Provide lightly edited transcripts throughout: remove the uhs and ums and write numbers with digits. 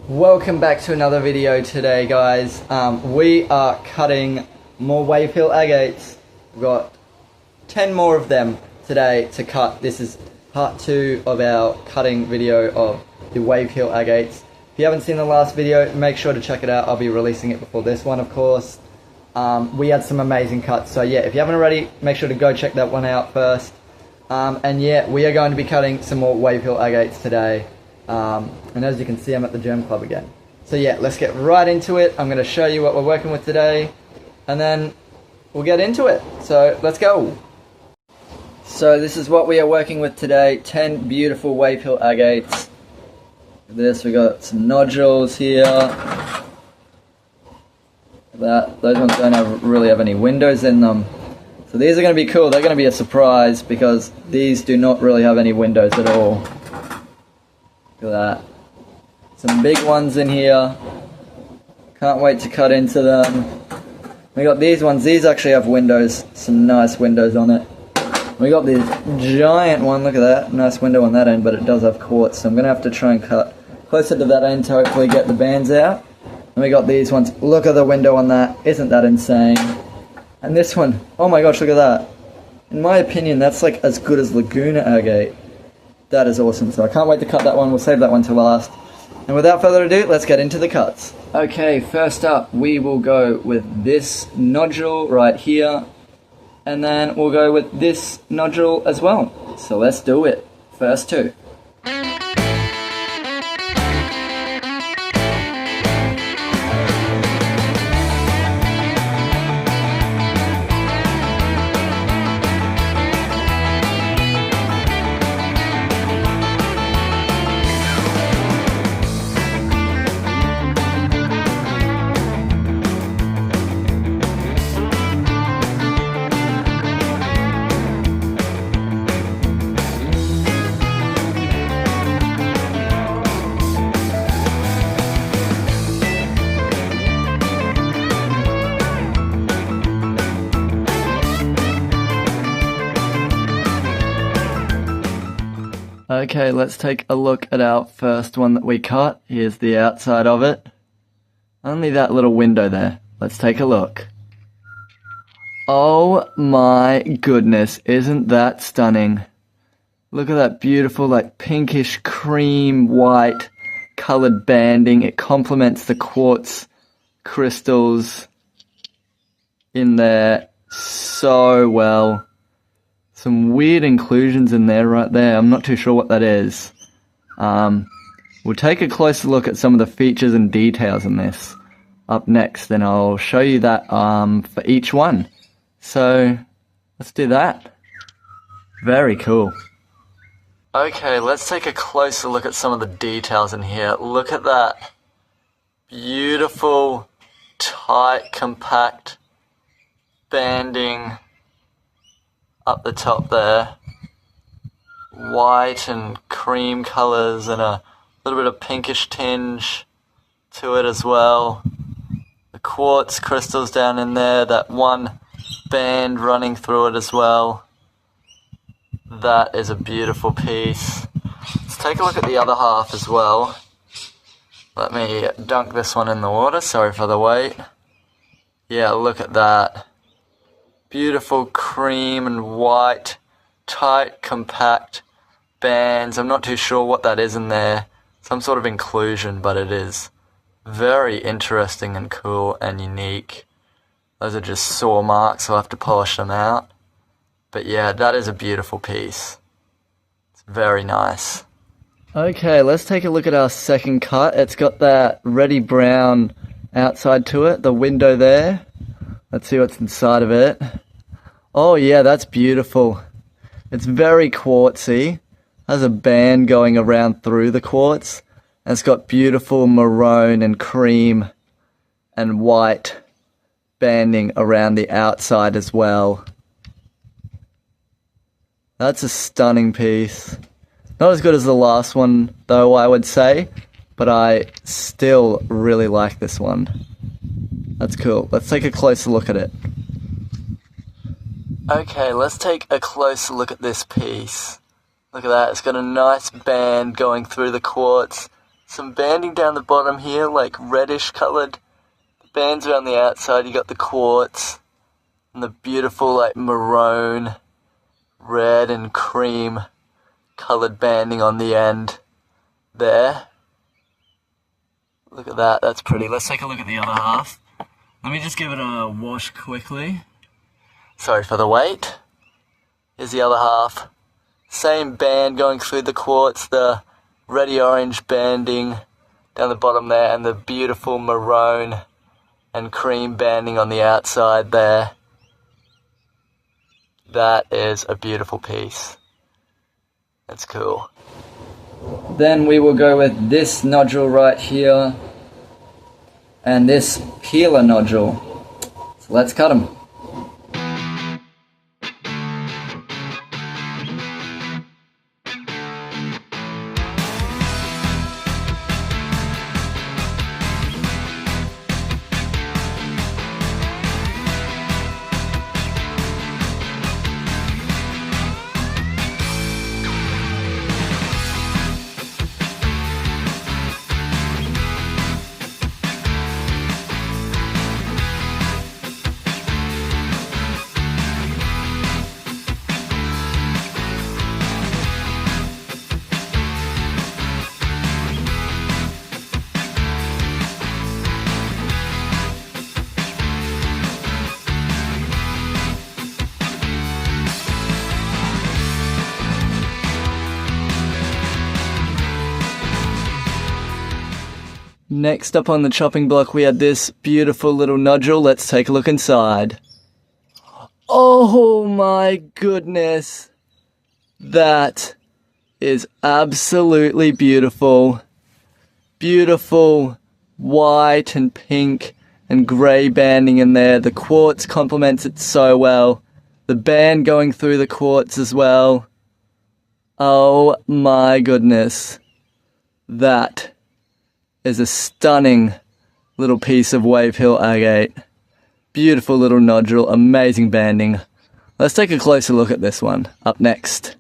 Welcome back to another video today, guys. We are cutting more wave hill agates. We've got 10 more of them today to cut. This is part 2 of our cutting video of the wave hill agates. If you haven't seen the last video, make sure to check it out. I'll be releasing it before this one, of course. We had some amazing cuts, so yeah, if you haven't already, make sure to go check that one out first. And yeah, we are going to be cutting some more wave hill agates today. And as you can see, I'm at the Gem Club again. So yeah, let's get right into it. I'm going to show you what we're working with today, and then we'll get into it. So let's go. So this is what we are working with today. 10 beautiful wave hill agates. This, we got some nodules here. Those ones don't really have any windows in them. So these are going to be cool. They're going to be a surprise because these do not really have any windows at all. Look at that. Some big ones in here. Can't wait to cut into them. We got these ones. These actually have windows. Some nice windows on it. We got this giant one. Look at that. Nice window on that end, but it does have quartz. So I'm going to have to try and cut closer to that end to hopefully get the bands out. And we got these ones. Look at the window on that. Isn't that insane? And this one. Oh my gosh, look at that. In my opinion, that's like as good as Laguna agate. That is awesome, so I can't wait to cut that one. We'll save that one till last. And without further ado, let's get into the cuts. Okay, first up, we will go with this nodule right here. And then we'll go with this nodule as well. So let's do it. First two. Okay, let's take a look at our first one that we cut. Here's the outside of it. Only that little window there. Let's take a look. Oh my goodness, isn't that stunning? Look at that beautiful, like pinkish cream white colored banding. It complements the quartz crystals in there so well. Some weird inclusions in there right there. I'm not too sure what that is. We'll take a closer look at some of the features and details in this up next, and I'll show you that for each one. So let's do that. Very cool. Okay, let's take a closer look at some of the details in here. Look at that beautiful, tight, compact banding up the top there. White and cream colors and a little bit of pinkish tinge to it as well. The quartz crystals down in there, that one band running through it as well. That is a beautiful piece. Let's take a look at the other half as well. Let me dunk this one in the water, sorry for the wait. Yeah, look at that. Beautiful cream and white, tight, compact bands. I'm not too sure what that is in there. Some sort of inclusion, but it is very interesting and cool and unique. Those are just saw marks, I'll have to polish them out. But yeah, that is a beautiful piece. It's very nice. Okay, let's take a look at our second cut. It's got that reddy brown outside to it, the window there. Let's see what's inside of it. Oh yeah, that's beautiful. It's very quartzy. Has a band going around through the quartz. And it's got beautiful maroon and cream and white banding around the outside as well. That's a stunning piece. Not as good as the last one though, I would say. But I still really like this one. That's cool. Let's take a closer look at it. Okay, let's take a closer look at this piece. Look at that, it's got a nice band going through the quartz. some banding down the bottom here, like reddish coloured. The bands around the outside, you got the quartz and the beautiful like maroon, red and cream coloured banding on the end there. Look at that, that's pretty. Let's take a look at the other half. Let me just give it a wash quickly. Sorry for the wait. Here's the other half. Same band going through the quartz, the reddy orange banding down the bottom there, and the beautiful maroon and cream banding on the outside there. That is a beautiful piece. That's cool. Then we will go with this nodule right here and this peeler nodule. So let's cut them. Next up on the chopping block, we had this beautiful little nodule. Let's take a look inside. Oh my goodness. That is absolutely beautiful. Beautiful white and pink and grey banding in there. The quartz complements it so well. The band going through the quartz as well. Oh my goodness. That is a stunning little piece of Wave Hill Agate. Beautiful little nodule, amazing banding. Let's take a closer look at this one, up next.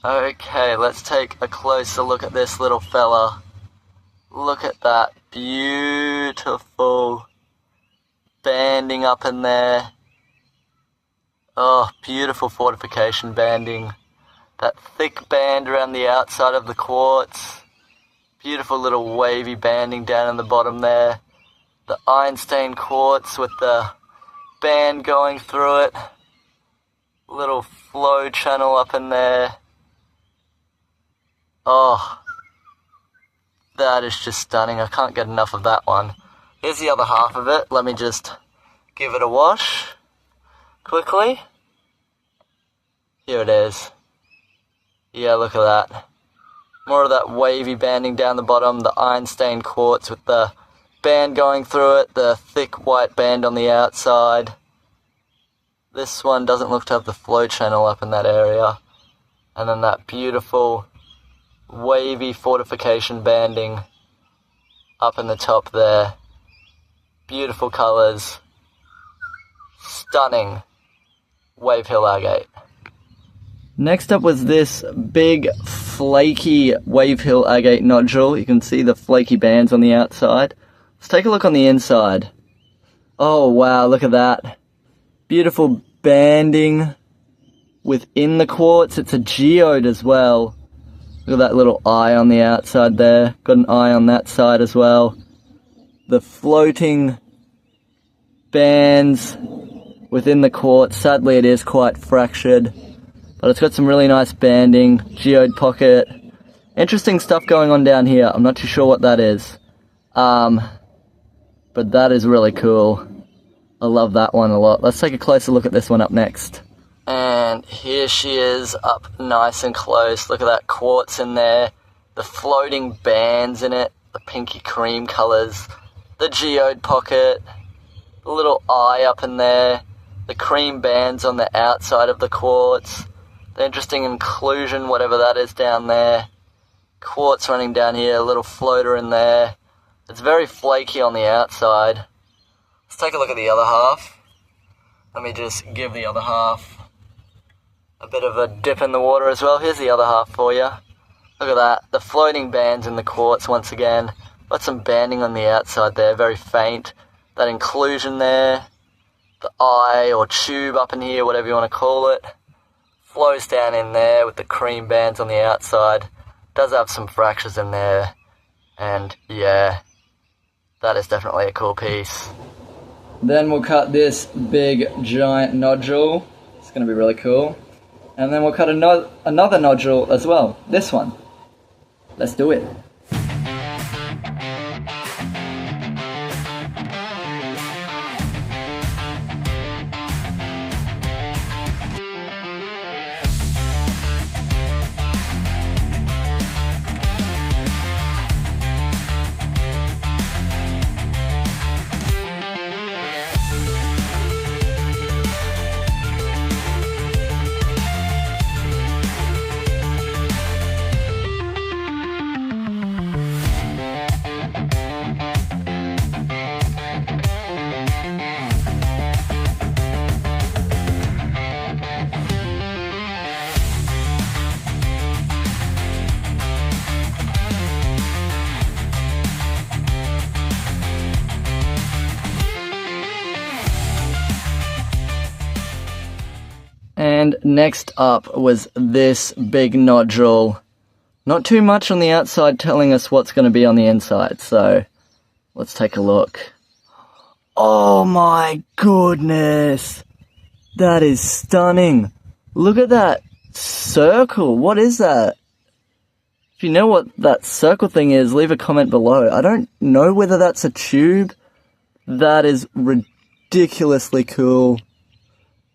Okay, let's take a closer look at this little fella. Look at that beautiful banding up in there. Oh, beautiful fortification banding. That thick band around the outside of the quartz. Beautiful little wavy banding down in the bottom there. The iron-stained quartz with the band going through it. Little flow channel up in there. Oh, that is just stunning. I can't get enough of that one. Here's the other half of it. Let me just give it a wash quickly. Here it is. Yeah, look at that. More of that wavy banding down the bottom, the iron-stained quartz with the band going through it, the thick white band on the outside. This one doesn't look to have the flow channel up in that area. And then that beautiful wavy fortification banding up in the top there. Beautiful colours. Stunning Wave Hill Agate. Next up was this big flaky Wave Hill Agate nodule. You can see the flaky bands on the outside. Let's take a look on the inside. Oh wow, look at that. Beautiful banding within the quartz. It's a geode as well. Look at that little eye on the outside there. Got an eye on that side as well. The floating bands within the quartz. Sadly, it is quite fractured, but it's got some really nice banding. Geode pocket. Interesting stuff going on down here. I'm not too sure what that is. But that is really cool. I love that one a lot. Let's take a closer look at this one up next. And here she is up nice and close. Look at that quartz in there. The floating bands in it. The pinky cream colours. The geode pocket. The little eye up in there. The cream bands on the outside of the quartz. The interesting inclusion, whatever that is down there. Quartz running down here. A little floater in there. It's very flaky on the outside. Let's take a look at the other half. Let me just give the other half a bit of a dip in the water as well. Here's the other half for you. Look at that, the floating bands in the quartz once again. Got some banding on the outside there, very faint. That inclusion there, the eye or tube up in here, whatever you want to call it, flows down in there with the cream bands on the outside. Does have some fractures in there, and yeah, that is definitely a cool piece. Then we'll cut this big giant nodule. It's going to be really cool. And then we'll cut another nodule as well, this one. Let's do it. And next up was this big nodule. Not too much on the outside telling us what's going to be on the inside, so let's take a look. Oh my goodness! That is stunning! Look at that circle! What is that? If you know what that circle thing is, leave a comment below. I don't know whether that's a tube. That is ridiculously cool.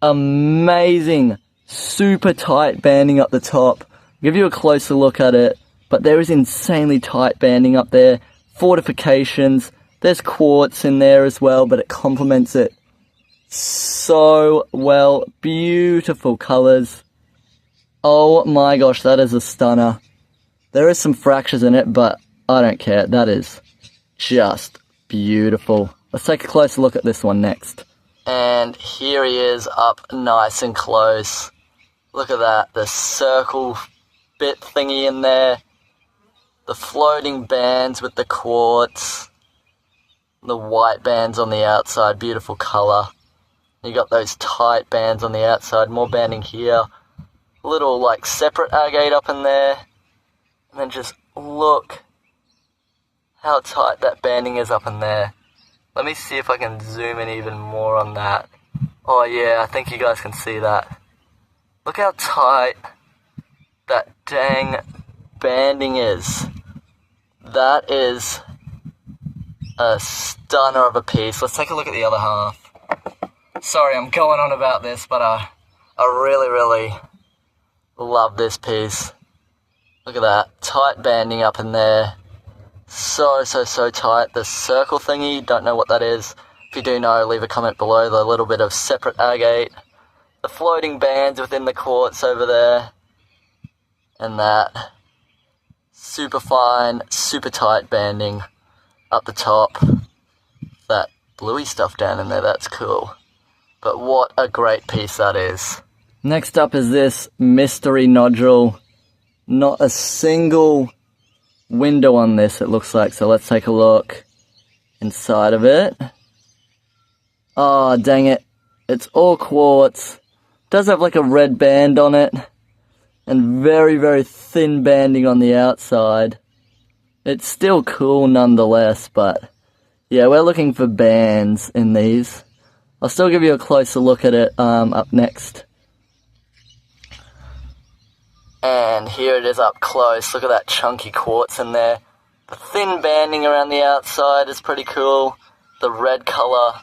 Amazing, super tight banding up the top. I'll give you a closer look at it, but there is insanely tight banding up there. Fortifications, there's quartz in there as well, but it complements it so well. Beautiful colors. Oh my gosh, that is a stunner. There is some fractures in it, but I don't care. That is just beautiful. Let's take a closer look at this one next. And here he is up nice and close. Look at that, the circle bit thingy in there. The floating bands with the quartz. The white bands on the outside, beautiful colour. You got those tight bands on the outside, more banding here. Little like separate agate up in there. And then just look how tight that banding is up in there. Let me see if I can zoom in even more on that. Oh yeah, I think you guys can see that. Look how tight that dang banding is. That is a stunner of a piece. Let's take a look at the other half. Sorry, I'm going on about this, but I really love this piece. Look at that, tight banding up in there. So tight. The circle thingy, don't know what that is. If you do know, leave a comment below. The little bit of separate agate. The floating bands within the quartz over there. And that. Super fine, super tight banding up the top. That bluey stuff down in there, that's cool. But what a great piece that is. Next up is this mystery nodule. Not a single window on this, it looks like, so let's take a look inside of it. Oh, dang it. It's all quartz. Does have like a red band on it, and very thin banding on the outside. It's still cool nonetheless, but yeah, we're looking for bands in these. I'll still give you a closer look at it up next. And here it is up close. Look at that chunky quartz in there. The thin banding around the outside is pretty cool. The red colour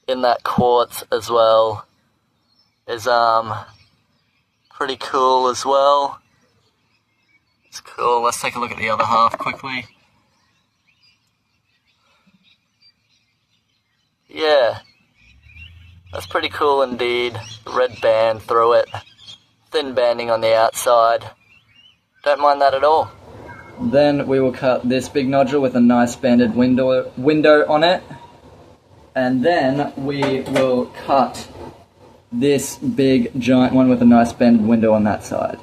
in that quartz as well is pretty cool as well. It's cool. Let's take a look at the other half quickly. Yeah, that's pretty cool indeed. Red band through it. Thin banding on the outside. Don't mind that at all. Then we will cut this big nodule with a nice banded window on it. And then we will cut this big giant one with a nice banded window on that side.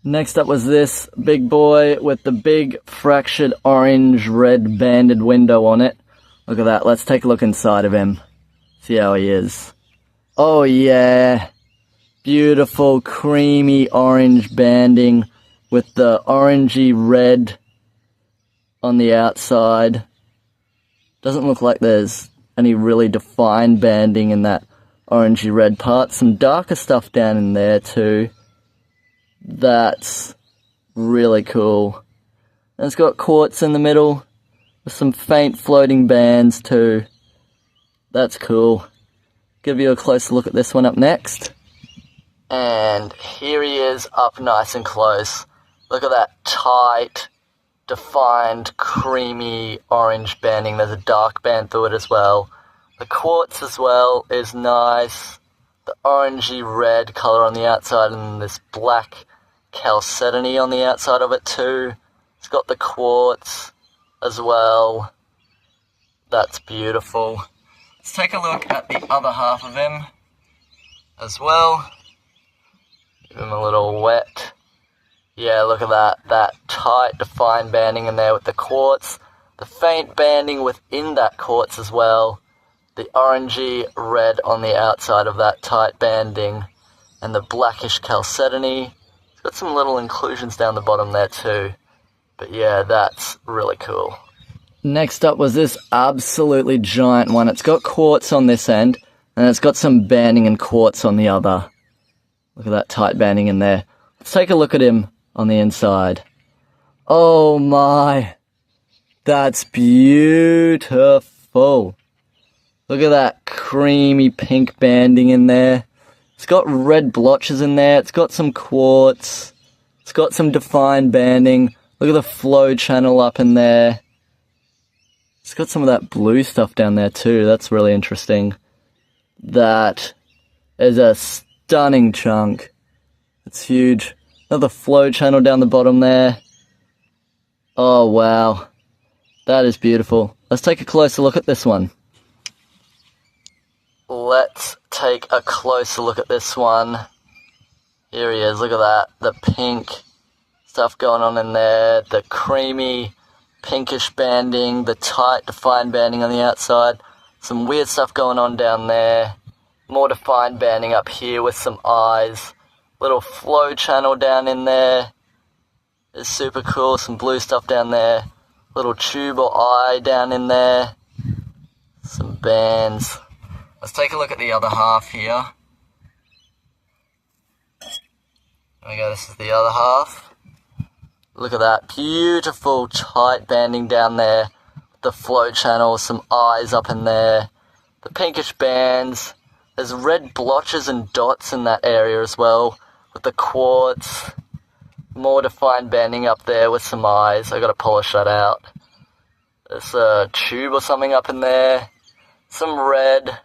Next up was this big boy with the big fractured orange-red banded window on it. Look at that. Let's take a look inside of him. See how he is. Oh yeah. Beautiful creamy orange banding with the orangey red on the outside. Doesn't look like there's any really defined banding in that orangey red part. Some darker stuff down in there too. That's really cool. And it's got quartz in the middle with some faint floating bands too. That's cool. Give you a closer look at this one up next. And here he is up nice and close. Look at that tight, defined, creamy orange banding. There's a dark band through it as well. The quartz as well is nice. The orangey red colour on the outside and this black chalcedony on the outside of it too. It's got the quartz as well. That's beautiful. Let's take a look at the other half of him as well. Give him a little wet. Yeah, look at that. That tight, defined banding in there with the quartz. The faint banding within that quartz as well. The orangey red on the outside of that tight banding. And the blackish chalcedony. It's got some little inclusions down the bottom there too. But yeah, that's really cool. Next up was this absolutely giant one. It's got quartz on this end. And it's got some banding and quartz on the other. Look at that tight banding in there. Let's take a look at him on the inside. Oh my. That's beautiful. Look at that creamy pink banding in there. It's got red blotches in there. It's got some quartz. It's got some defined banding. Look at the flow channel up in there. It's got some of that blue stuff down there too. That's really interesting. That is a stunning chunk. It's huge. Another flow channel down the bottom there. Oh wow. That is beautiful. Let's take a closer look at this one. Let's take a closer look at this one. Here he is, look at that. The pink stuff going on in there. The creamy pinkish banding. The tight defined banding on the outside. Some weird stuff going on down there. More defined banding up here with some eyes. Little flow channel down in there. It's super cool. Some blue stuff down there. Little tube or eye down in there. Some bands. Let's take a look at the other half here. There we go, this is the other half. Look at that, beautiful tight banding down there. The flow channel, some eyes up in there. The pinkish bands. There's red blotches and dots in that area as well. With the quartz. More defined banding up there with some eyes. I gotta polish that out. There's a tube or something up in there. Some red.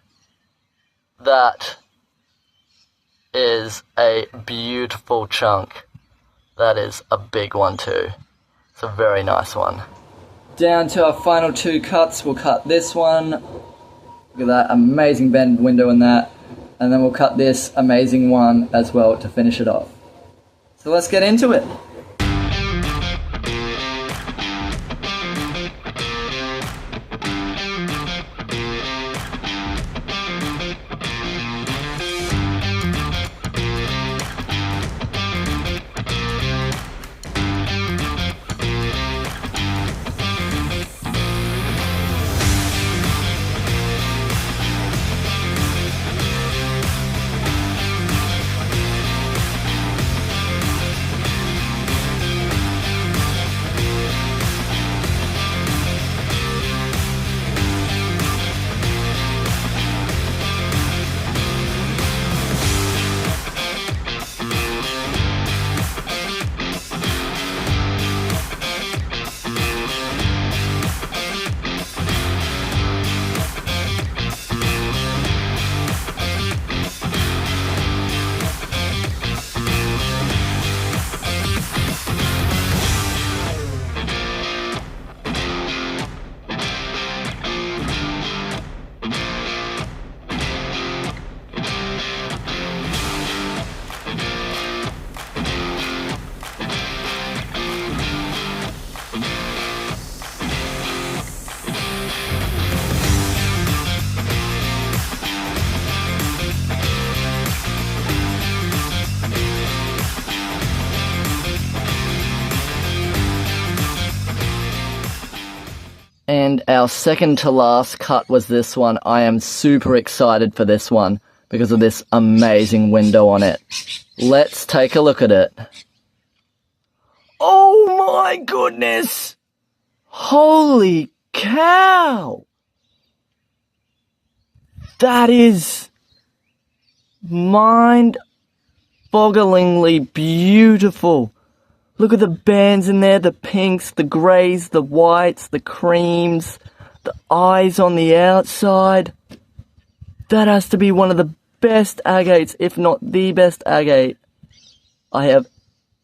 That is a beautiful chunk. That is a big one too. It's a very nice one. Down to our final two cuts. We'll cut this one. Look at that amazing bend window in that. And then we'll cut this amazing one as well to finish it off. So let's get into it. our second to last cut was this one. I am super excited for this one because of this amazing window on it. Let's take a look at it. Oh my goodness! Holy cow! That is mind-bogglingly beautiful. Look at the bands in there, the pinks, the greys, the whites, the creams, the eyes on the outside. That has to be one of the best agates, if not the best agate I have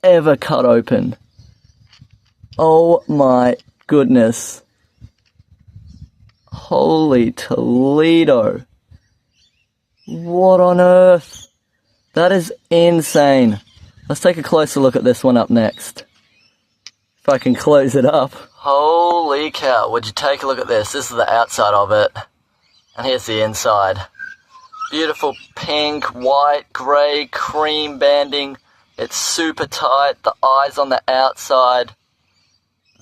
ever cut open. Oh my goodness. Holy Toledo. What on earth? That is insane. Let's take a closer look at this one up next. If I can close it up. Holy cow, would you take a look at this? This is the outside of it. And here's the inside. Beautiful pink, white, grey, cream banding. It's super tight. The eyes on the outside.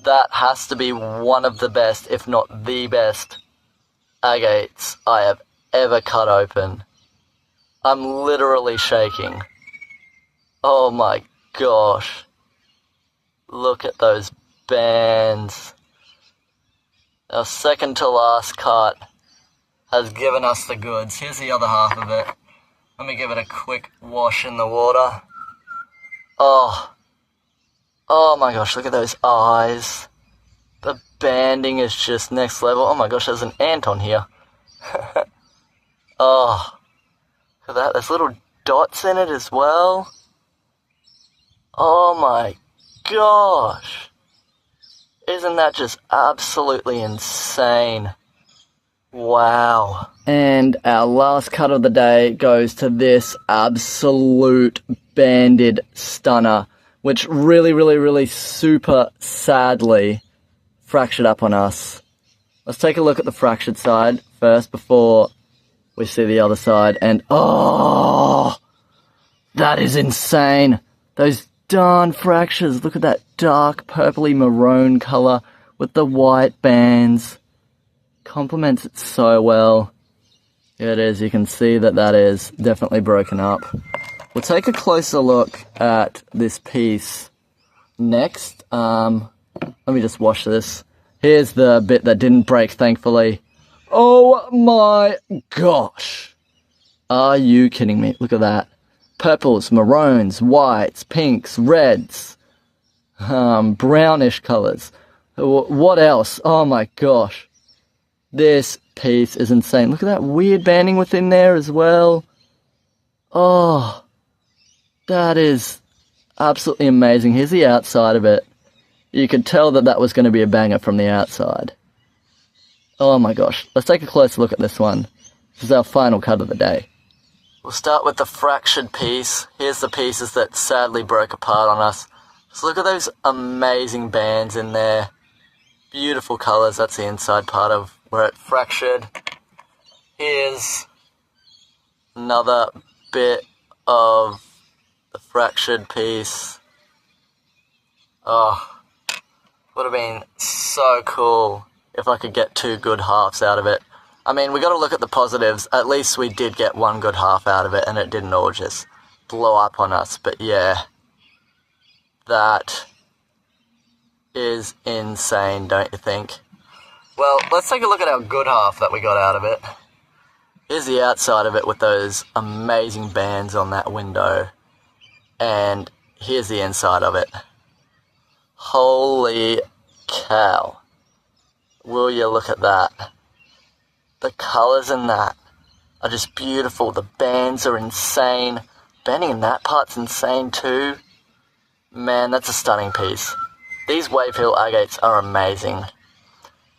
That has to be one of the best, if not the best, agates I have ever cut open. I'm literally shaking. Oh my gosh. Look at those bands. Our second to last cut has given us the goods. Here's the other half of it. Let me give it a quick wash in the water. Oh my gosh, look at those eyes. The banding is just next level. Oh my gosh, there's an ant on here. Oh, look at that. There's little dots in it as well. Oh my gosh. Isn't that just absolutely insane? Wow. And our last cut of the day goes to this absolute banded stunner, which really super sadly fractured up on us. Let's take a look at the fractured side first before we see the other side. And oh, that is insane. Those darn fractures. Look at that dark purpley maroon color with the white bands. Complements it so well. Here it is. You can see that that is definitely broken up. We'll take a closer look at this piece next. Let me just wash this. Here's the bit that didn't break, thankfully. Oh my gosh. Are you kidding me? Look at that. Purples, maroons, whites, pinks, reds, brownish colors. What else? Oh my gosh. This piece is insane. Look at that weird banding within there as well. Oh, that is absolutely amazing. Here's the outside of it. You could tell that that was going to be a banger from the outside. Oh my gosh. Let's take a closer look at this one. This is our final cut of the day. We'll start with the fractured piece. Here's the pieces that sadly broke apart on us. So look at those amazing bands in there. Beautiful colours. That's the inside part of where it fractured. Here's another bit of the fractured piece. Oh, would have been so cool if I could get two good halves out of it. I mean, we got to look at the positives. At least we did get one good half out of it, and it didn't all just blow up on us. But yeah, that is insane, don't you think? Well, let's take a look at our good half that we got out of it. Here's the outside of it with those amazing bands on that window. And here's the inside of it. Holy cow. Will you look at that? The colours in that are just beautiful. The bands are insane. Banding in that part's insane too. Man, that's a stunning piece. These Wave Hill agates are amazing.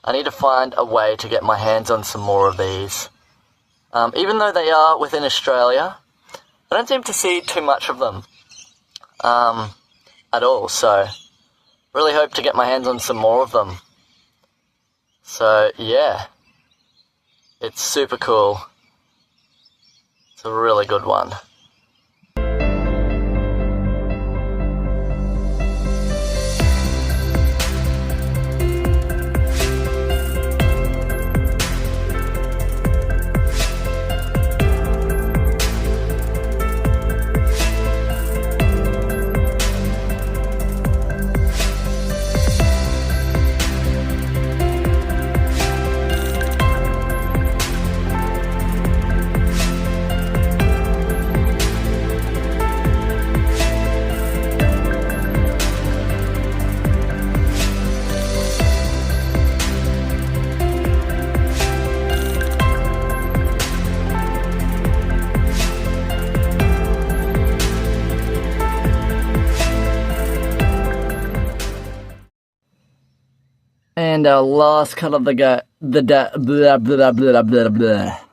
I need to find a way to get my hands on some more of these. Even though they are within Australia, I don't seem to see too much of them at all. So, really hope to get my hands on some more of them. So, yeah. It's super cool. It's a really good one. And our last cut of the blah blah blah blah blah blah.